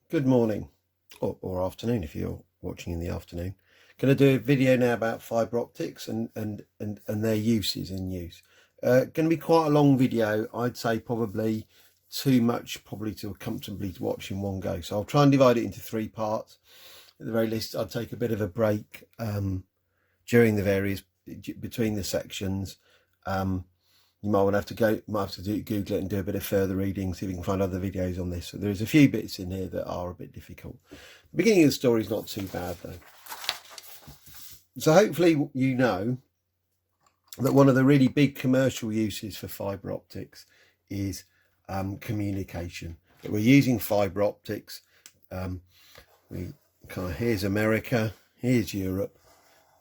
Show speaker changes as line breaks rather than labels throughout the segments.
Good morning, or afternoon if you're watching in the afternoon. Going to do a video now about fibre optics and their uses in use. Going to be quite a long video. I'd say probably too much to comfortably watch in one go. So I'll try and divide it into three parts. At the very least, I'll take a bit of a break during the between the sections. You might have to Google it and do a bit of further reading, see if you can find other videos on this. So there's a few bits in here that are a bit difficult. The beginning of the story is not too bad though. So hopefully you know that one of the really big commercial uses for fibre optics is communication. That we're using fibre optics. Here's America, here's Europe,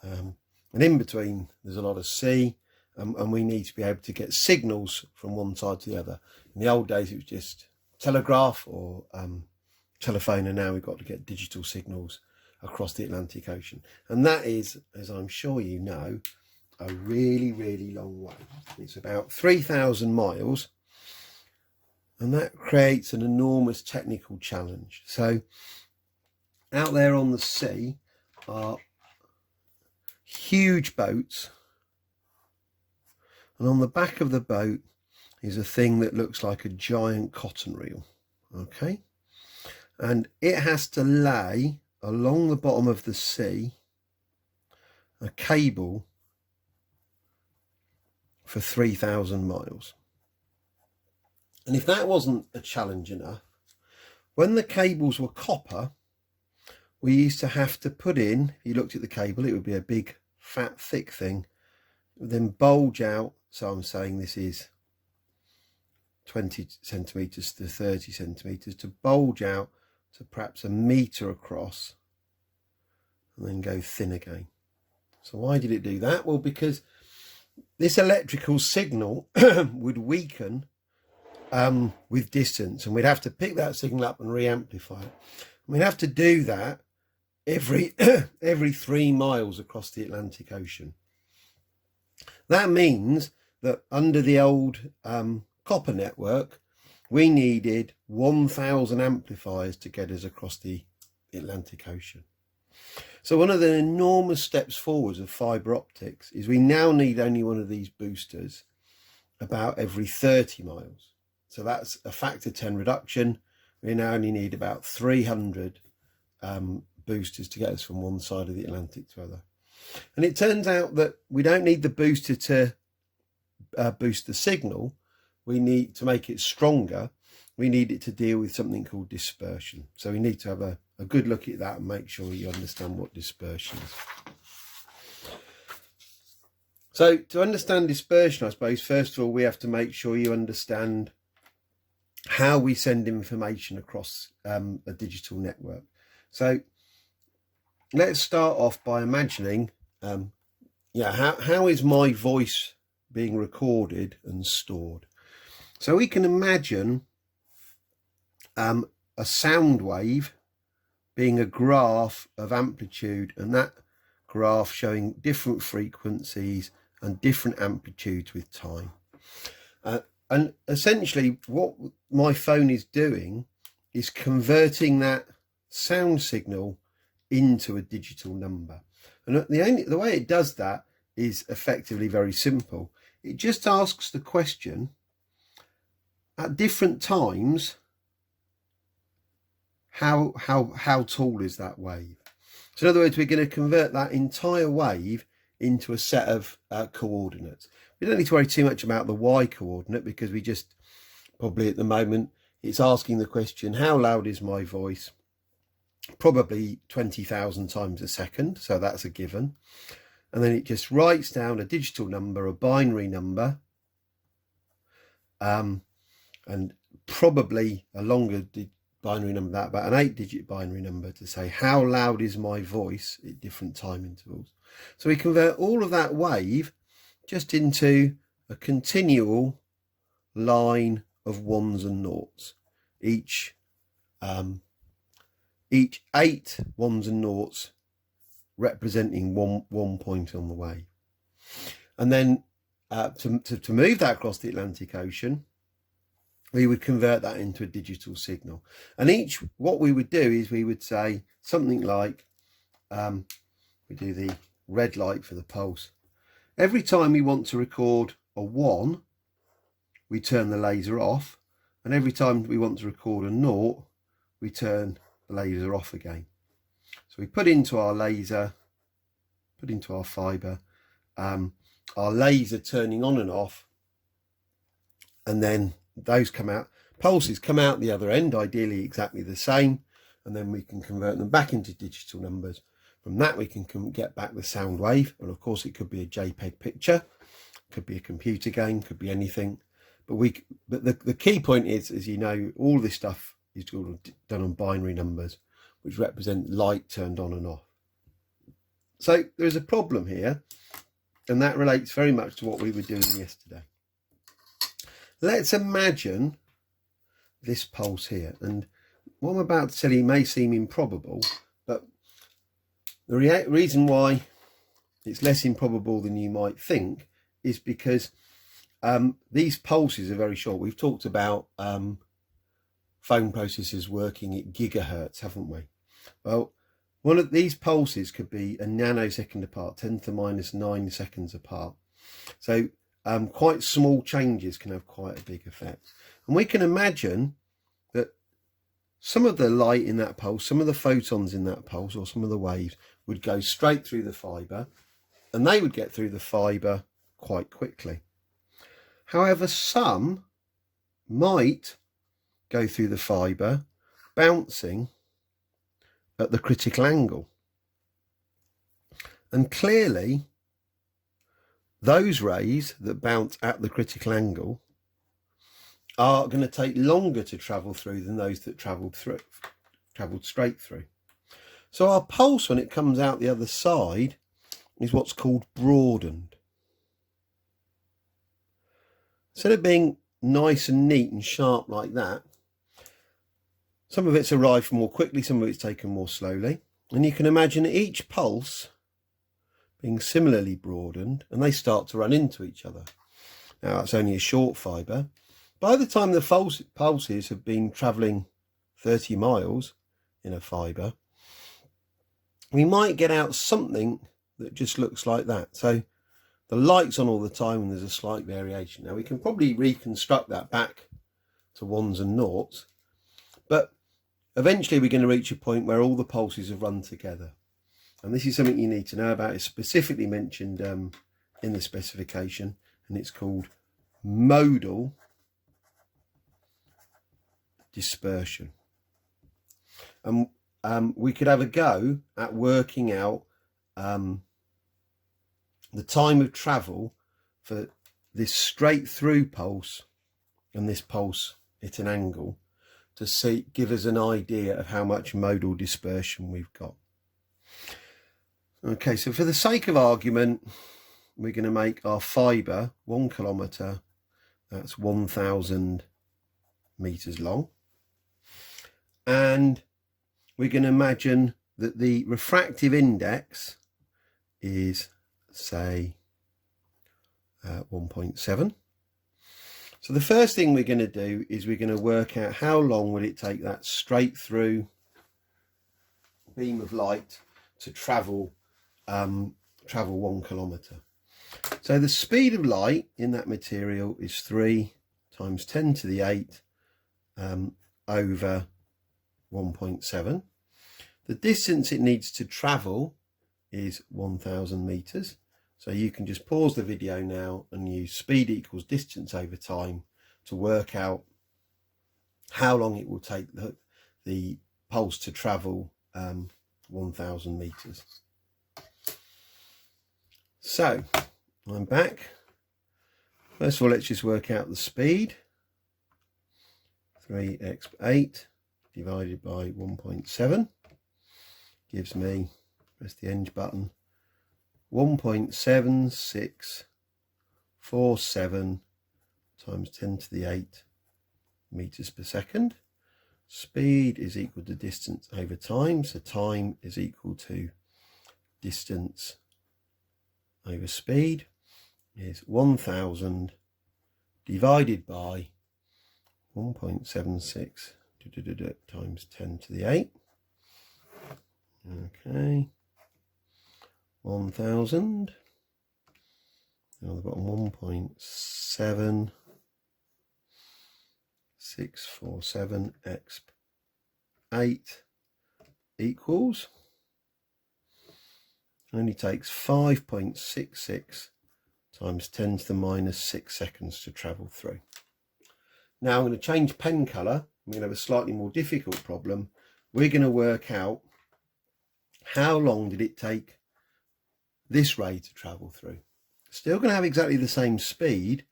and in between there's a lot of sea. And we need to be able to get signals from one side to the other. In the old days, it was just telegraph or telephone, and now we've got to get digital signals across the Atlantic Ocean. And that is, as I'm sure you know, a really, really long way. It's about 3,000 miles, and that creates an enormous technical challenge. So out there on the sea are huge boats, and on the back of the boat is a thing that looks like a giant cotton reel, okay? And it has to lay along the bottom of the sea a cable for 3,000 miles. And if that wasn't a challenge enough, when the cables were copper, we used to have to put in, if you looked at the cable, it would be a big, fat, thick thing. It would then bulge out. So I'm saying this is 20 centimetres to 30 centimetres to bulge out to perhaps a metre across and then go thin again. So why did it do that? Well, because this electrical signal would weaken with distance, and we'd have to pick that signal up and re-amplify it. And we'd have to do that every 3 miles across the Atlantic Ocean. That means that under the old copper network, we needed 1,000 amplifiers to get us across the Atlantic Ocean. So one of the enormous steps forwards of fibre optics is we now need only one of these boosters about every 30 miles. So that's a factor 10 reduction. We now only need about 300 boosters to get us from one side of the Atlantic to the other. And it turns out that we don't need the booster to boost the signal. We need to make it stronger. We need it to deal with something called dispersion. So we need to have a good look at that and make sure you understand what dispersion is. So to understand dispersion, I suppose, first of all, we have to make sure you understand how we send information across a digital network. So let's start off by imagining, how is my voice being recorded and stored? So we can imagine a sound wave being a graph of amplitude, and that graph showing different frequencies and different amplitudes with time. And essentially what my phone is doing is converting that sound signal into a digital number. And the way it does that is effectively very simple. It just asks the question, at different times, how tall is that wave? So in other words, we're going to convert that entire wave into a set of coordinates. We don't need to worry too much about the y coordinate, because we just probably at the moment it's asking the question, how loud is my voice? Probably 20,000 times a second, so that's a given. And then it just writes down a digital number, a binary number, and probably a longer binary number, that about an 8-digit binary number, to say how loud is my voice at different time intervals. So we convert all of that wave just into a continual line of ones and noughts. Each 8 ones and noughts representing one point on the wave. And then to move that across the Atlantic Ocean, we would convert that into a digital signal. And what we would do is we would say something like, we do the red light for the pulse. Every time we want to record a 1, we turn the laser off, and every time we want to record a 0, we turn the laser off again. So we put into our laser, put into our fibre, our laser turning on and off, and then those come out, pulses come out the other end, ideally exactly the same, and then we can convert them back into digital numbers. From that we can get back the sound wave, and of course it could be a JPEG picture, could be a computer game, could be anything. But the key point is, as you know, all this stuff is done on binary numbers, which represent light turned on and off. So there's a problem here, and that relates very much to what we were doing yesterday. Let's imagine this pulse here, and what I'm about to tell you may seem improbable, but the reason why it's less improbable than you might think is because these pulses are very short. We've talked about phone processors working at gigahertz, haven't we? Well, one of these pulses could be a nanosecond apart, 10 to the minus 9 seconds apart. So quite small changes can have quite a big effect. And we can imagine that some of the light in that pulse, some of the photons in that pulse, or some of the waves would go straight through the fibre, and they would get through the fibre quite quickly. However, some might go through the fibre bouncing at the critical angle. And clearly, those rays that bounce at the critical angle are going to take longer to travel through than those that travelled straight through. So our pulse, when it comes out the other side, is what's called broadened. Instead of being nice and neat and sharp like that, some of it's arrived more quickly, some of it's taken more slowly. And you can imagine each pulse being similarly broadened, and they start to run into each other. Now, that's only a short fibre. By the time the pulses have been travelling 30 miles in a fibre, we might get out something that just looks like that. So the light's on all the time and there's a slight variation. Now we can probably reconstruct that back to ones and noughts, but eventually we're going to reach a point where all the pulses have run together. And this is something you need to know about. It's specifically mentioned in the specification, and it's called modal dispersion. And we could have a go at working out the time of travel for this straight through pulse and this pulse at an angle to give us an idea of how much modal dispersion we've got. Okay, so for the sake of argument, we're going to make our fibre 1 kilometre, that's 1,000 metres long. And we're going to imagine that the refractive index is, say, 1.7. So the first thing we're going to do is we're going to work out how long will it take that straight through beam of light to travel 1 kilometre. So the speed of light in that material is 3 times 10 to the 8 over 1.7. The distance it needs to travel is 1,000 metres. So you can just pause the video now and use speed equals distance over time to work out how long it will take the pulse to travel 1,000 metres. So I'm back. First of all, let's just work out the speed. 3x8 divided by 1.7 gives me, press the end button, 1.7647 times 10 to the 8 meters per second. Speed is equal to distance over time, so time is equal to distance over speed is 1,000 divided by 1.76 times 10 to the 8. Okay, 1000. On the bottom, 1.7647 exp 8 equals, only takes 5.66 times 10 to the minus 6 seconds to travel through. Now I'm going to change pen colour. I'm going to have a slightly more difficult problem. We're going to work out how long did it take this ray to travel through. Still going to have exactly the same speed,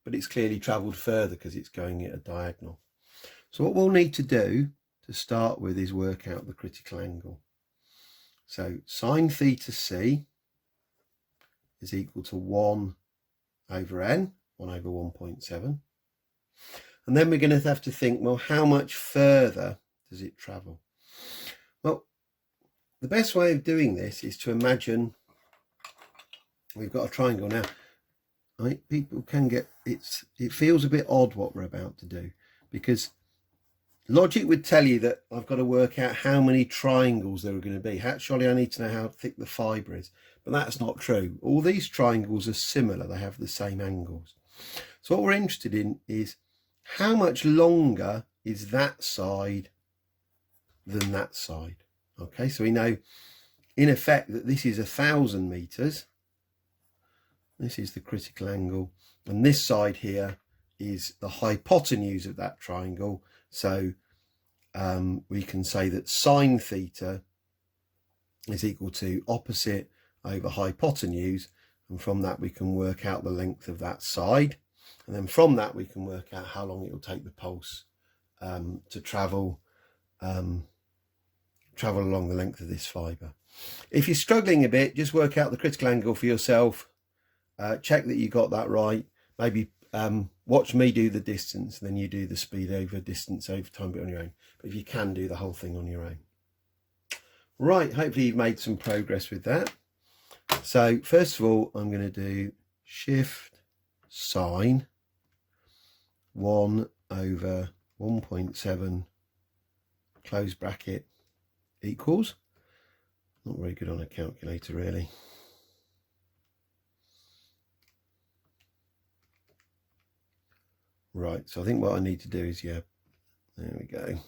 but it's clearly travelled further because it's going at a diagonal. So what we'll need to do to start with is work out the critical angle. So sine theta c is equal to 1 over n, 1 over 1.7. And then we're going to have to think, well, how much further does it travel? Well, the best way of doing this is to imagine we've got a triangle now. Right? People can get, it feels a bit odd what we're about to do, because logic would tell you that I've got to work out how many triangles there are going to be. Surely I need to know how thick the fibre is, but that's not true. All these triangles are similar. They have the same angles. So what we're interested in is how much longer is that side than that side. Okay, so we know in effect that this is 1,000 meters. This is the critical angle, and this side here is the hypotenuse of that triangle. So we can say that sine theta is equal to opposite over hypotenuse, and from that we can work out the length of that side, and then from that we can work out how long it will take the pulse to travel along the length of this fibre. If you're struggling a bit, just work out the critical angle for yourself. Check that you got that right. Maybe watch me do the distance, and then you do the speed over distance over time bit on your own. But if you can, do the whole thing on your own. Right, hopefully you've made some progress with that. So first of all, I'm going to do shift sine 1 over 1.7 close bracket equals, not very good on a calculator really, right, so I think what I need to do is, yeah, there we go.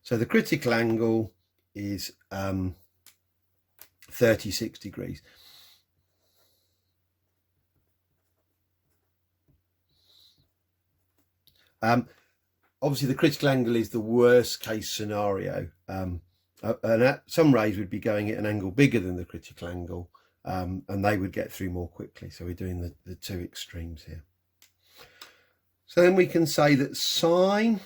So the critical angle is 36 degrees. Obviously the critical angle is the worst case scenario, and some rays would be going at an angle bigger than the critical angle, and they would get through more quickly. So we're doing the two extremes here. So then we can say that sine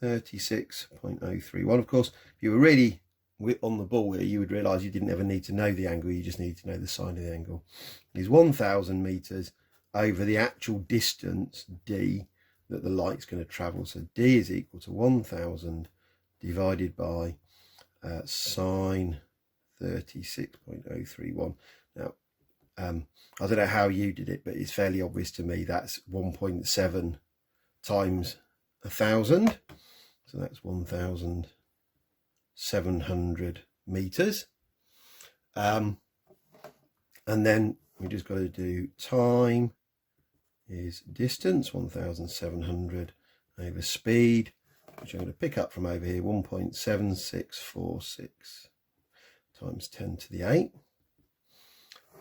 36.031, of course, if you were really on the ball here, you would realise you didn't ever need to know the angle, you just needed to know the sine of the angle, is 1,000 meters over the actual distance d that the light's going to travel. So d is equal to 1,000 divided by sine 36.031. Now I don't know how you did it, but it's fairly obvious to me that's 1.7 times 1,000, so that's 1,700 meters, and then we just got to do time is distance, 1,700 over speed, which I'm going to pick up from over here, 1.7646 times 10 to the 8.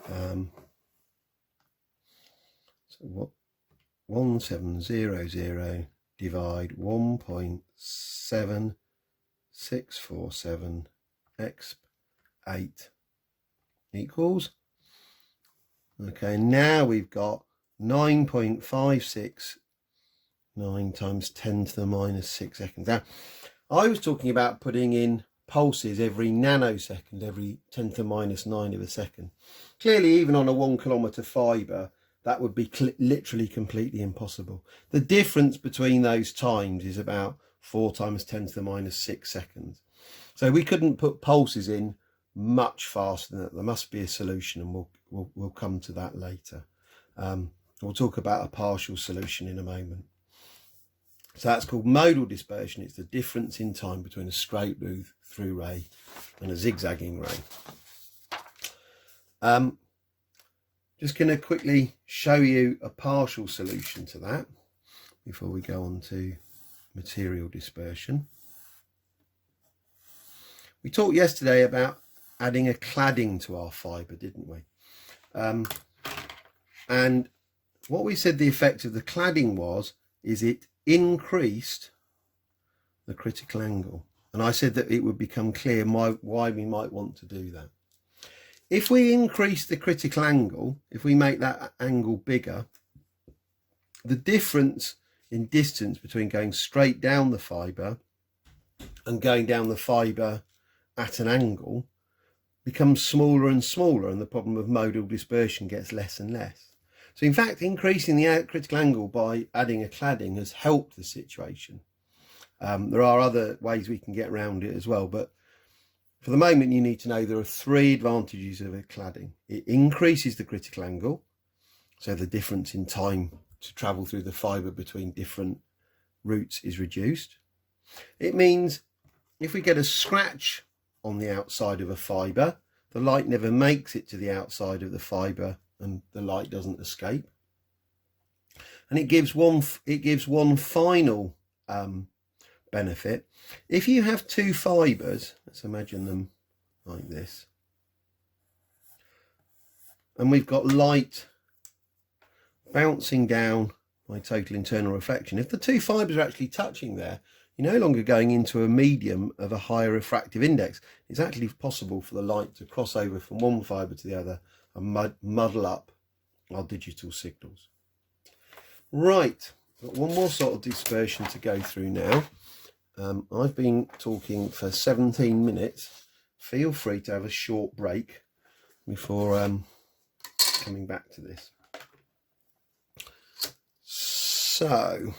So what 1700 divide 1.7647 exp 8 equals, okay, now we've got 9.569 times 10 to the minus 6 seconds. Now I was talking about putting in pulses every nanosecond, every 10 to the minus 9 of a second. Clearly, even on a 1 kilometre fibre, that would be literally completely impossible. The difference between those times is about 4 times 10 to the minus 6 seconds. So we couldn't put pulses in much faster than that. There must be a solution, and we'll come to that later. We'll talk about a partial solution in a moment. So that's called modal dispersion. It's the difference in time between a straight through ray and a zigzagging ray. Just going to quickly show you a partial solution to that before we go on to material dispersion. We talked yesterday about adding a cladding to our fibre, didn't we? And what we said the effect of the cladding is it increased the critical angle. And I said that it would become clear why we might want to do that. If we increase the critical angle, if we make that angle bigger, the difference in distance between going straight down the fibre and going down the fibre at an angle becomes smaller and smaller, and the problem of modal dispersion gets less and less. So in fact, increasing the critical angle by adding a cladding has helped the situation. There are other ways we can get around it as well, but for the moment you need to know there are 3 advantages of a cladding. It increases the critical angle, so the difference in time to travel through the fibre between different routes is reduced. It means if we get a scratch on the outside of a fibre, the light never makes it to the outside of the fibre and the light doesn't escape. And it gives one final benefit. If you have 2 fibres, let's imagine them like this, and we've got light bouncing down by total internal reflection, if the 2 fibres are actually touching there, you're no longer going into a medium of a higher refractive index. It's actually possible for the light to cross over from one fibre to the other and muddle up our digital signals. Right, got one more sort of dispersion to go through now. I've been talking for 17 minutes. Feel free to have a short break before coming back to this. So,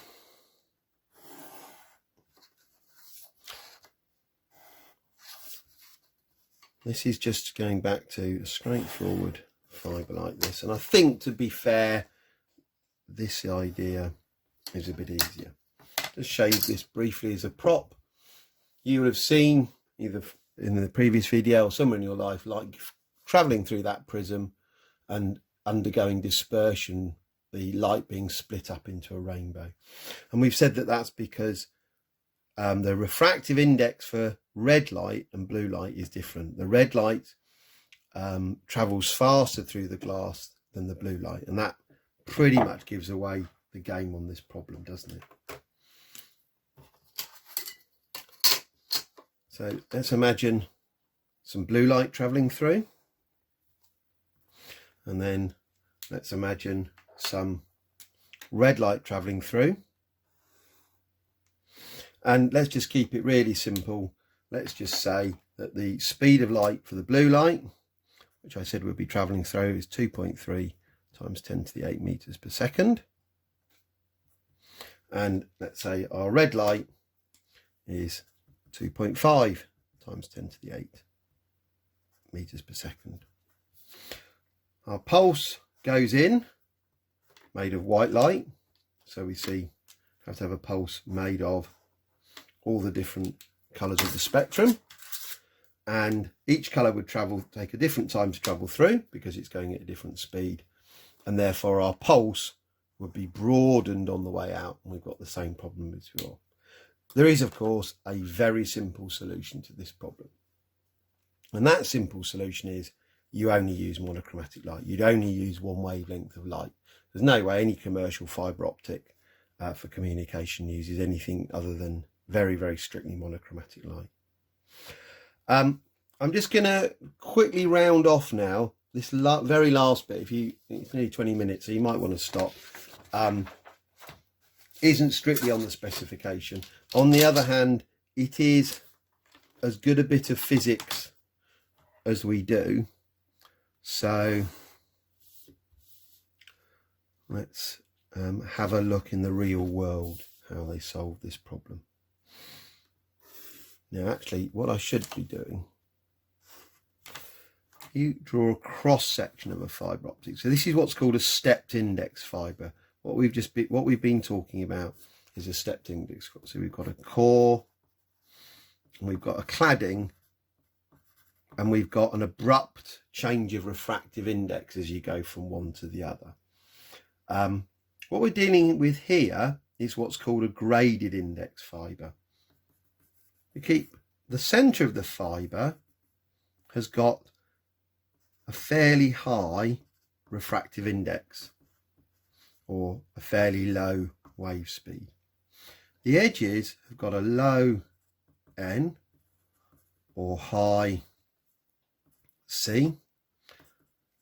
this is just going back to a straightforward fibre like this. And I think, to be fair, this idea is a bit easier. Just show you this briefly as a prop. You would have seen either in the previous video or somewhere in your life, like travelling through that prism and undergoing dispersion, the light being split up into a rainbow. And we've said that that's because the refractive index for red light and blue light is different. The red light travels faster through the glass than the blue light, and that pretty much gives away the game on this problem, doesn't it? So let's imagine some blue light travelling through, and then let's imagine some red light travelling through. And let's just keep it really simple. Let's just say that the speed of light for the blue light, which I said would be travelling through, is 2.3 times 10 to the 8 meters per second. And let's say our red light is 2.5 times 10 to the 8 meters per second. Our pulse goes in, made of white light. So we have to have a pulse made of all the different colours of the spectrum, and each colour would take a different time to travel through because it's going at a different speed, and therefore our pulse would be broadened on the way out, and we've got the same problem as before. There is, of course, a very simple solution to this problem, and that simple solution is you only use monochromatic light. You'd only use one wavelength of light. There's no way any commercial fibre optic for communication uses anything other than very, very strictly monochromatic light. I'm just going to quickly round off now this very last bit. It's nearly 20 minutes, so you might want to stop. Isn't strictly on the specification. On the other hand, it is as good a bit of physics as we do. So let's have a look in the real world how they solve this problem. Now, actually, what I should be doing, you draw a cross section of a fibre optic. So this is what's called a stepped index fibre. What we've been talking about is a stepped index. So we've got a core, and we've got a cladding, and we've got an abrupt change of refractive index as you go from one to the other. What we're dealing with here is what's called a graded index fibre. We keep the centre of the fibre has got a fairly high refractive index, or a fairly low wave speed. The edges have got a low N or high C,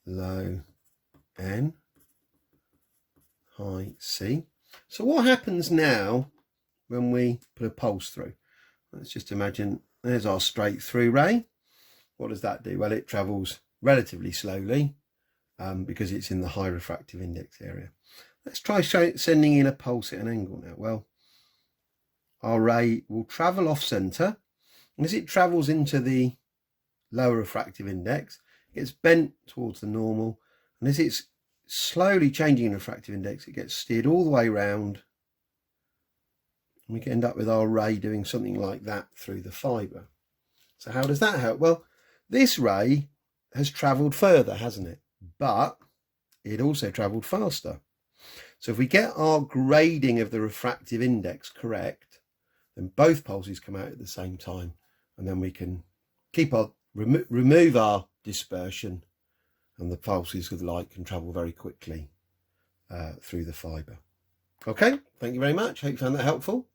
low N, high C. So what happens now when we put a pulse through? Let's just imagine there's our straight through ray. What does that do? Well, it travels relatively slowly because it's in the high refractive index area. Let's try sending in a pulse at an angle now. Well, our ray will travel off centre, and as it travels into the lower refractive index, it gets bent towards the normal, and as it's slowly changing in refractive index, it gets steered all the way round, and we can end up with our ray doing something like that through the fibre. So how does that help? Well, this ray has travelled further, hasn't it? But it also travelled faster. So if we get our grading of the refractive index correct, then both pulses come out at the same time, and then we can keep our remove our dispersion, and the pulses of light can travel very quickly through the fibre. Okay, thank you very much. Hope you found that helpful.